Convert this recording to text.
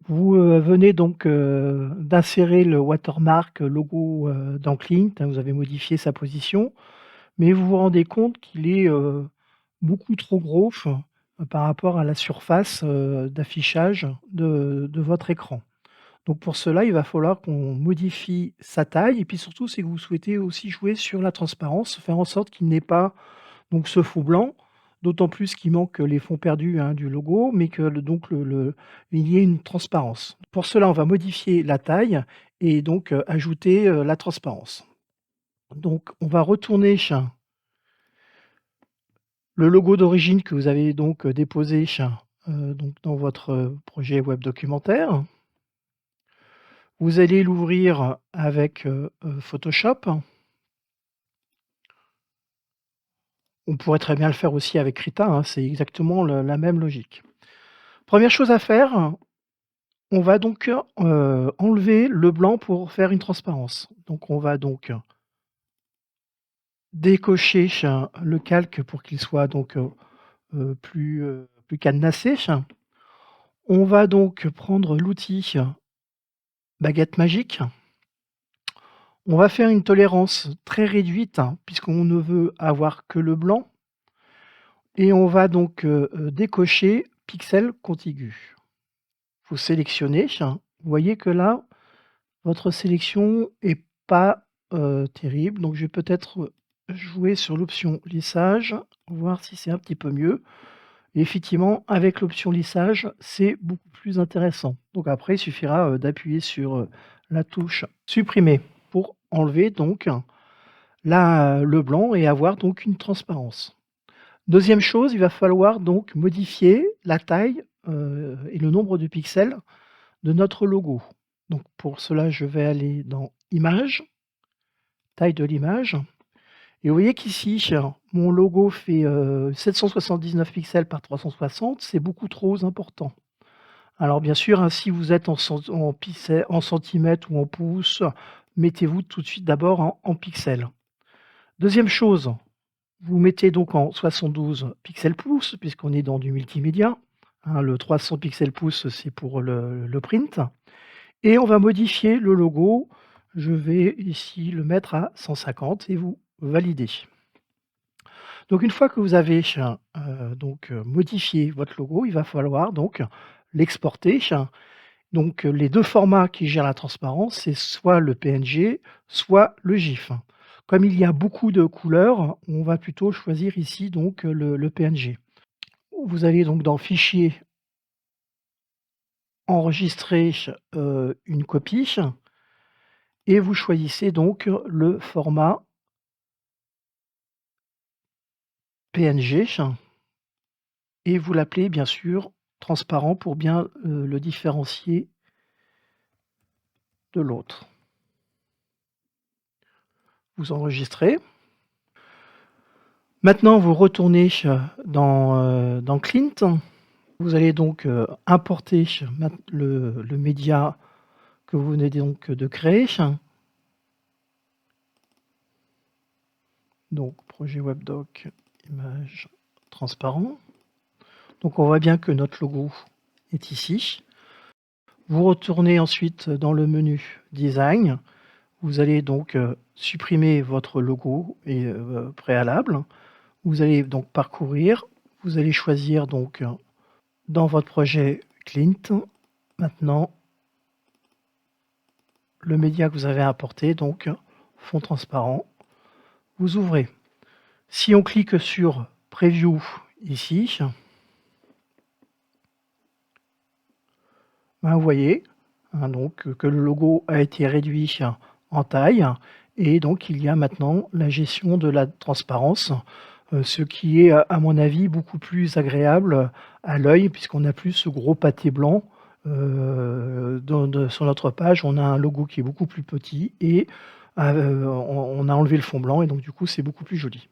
Vous, venez donc, d'insérer le watermark logo, dans Clint, hein, vous avez modifié sa position, mais vous vous rendez compte qu'il est, beaucoup trop gros, par rapport à la surface, d'affichage de votre écran. Donc pour cela, il va falloir qu'on modifie sa taille et puis surtout, c'est que vous souhaitez aussi jouer sur la transparence, faire en sorte qu'il n'ait pas donc ce fond blanc, d'autant plus qu'il manque les fonds perdus, hein, du logo, mais que le il y ait une transparence. Pour cela, on va modifier la taille et donc ajouter, la transparence. Donc on va retourner le logo d'origine que vous avez donc déposé, donc dans votre, projet web documentaire. Vous allez l'ouvrir avec, Photoshop. On pourrait très bien le faire aussi avec Krita, hein, c'est exactement le la même logique. Première chose à faire, on va donc, enlever le blanc pour faire une transparence. Donc on va donc décocher le calque pour qu'il soit donc, plus cadenassé. On va donc prendre l'outil baguette magique. On va faire une tolérance très réduite, hein, puisqu'on ne veut avoir que le blanc et on va donc, décocher pixel contigu. Vous sélectionnez, vous voyez que là, votre sélection est pas, terrible, donc je vais peut-être, jouer sur l'option lissage, voir si c'est un petit peu mieux. Et effectivement, avec l'option lissage, c'est beaucoup plus intéressant. Donc après, il suffira, d'appuyer sur, la touche supprimer pour enlever donc le blanc et avoir donc une transparence. Deuxième chose, il va falloir donc modifier la taille, et le nombre de pixels de notre logo. Donc pour cela, je vais aller dans Images, taille de l'image et vous voyez qu'ici, mon logo fait, 779 pixels par 360, c'est beaucoup trop important. Alors bien sûr, hein, si vous êtes en centimètres ou en pouces, mettez-vous tout de suite d'abord en pixels. Deuxième chose, vous mettez donc en 72 pixels pouces puisqu'on est dans du multimédia, hein, le 300 pixels pouces, c'est pour le print et on va modifier le logo. Je vais ici le mettre à 150 et vous validez. Donc une fois que vous avez modifié votre logo, il va falloir donc l'exporter. Donc les 2 formats qui gèrent la transparence, c'est soit le PNG, soit le GIF. Comme il y a beaucoup de couleurs, on va plutôt choisir ici donc le PNG. Vous allez donc dans Fichier, Enregistrer, une copie et vous choisissez donc le format PNG et vous l'appelez bien sûr transparent pour bien, le différencier de l'autre. Vous enregistrez. Maintenant vous retournez dans Clint. Vous allez donc, importer le média que vous venez donc de créer. Donc projet webdoc, image transparent. Donc on voit bien que notre logo est ici. Vous retournez ensuite dans le menu Design. Vous allez donc, supprimer votre logo préalable. Vous allez donc parcourir. Vous allez choisir donc, dans votre projet Clint, maintenant le média que vous avez importé, donc fond transparent. Vous ouvrez. Si on clique sur Preview ici, ben vous voyez, hein, donc que le logo a été réduit en taille et donc il y a maintenant la gestion de la transparence, ce qui est, à mon avis, beaucoup plus agréable à l'œil puisqu'on n'a plus ce gros pâté blanc, sur notre page. On a un logo qui est beaucoup plus petit et on a enlevé le fond blanc et donc du coup, c'est beaucoup plus joli.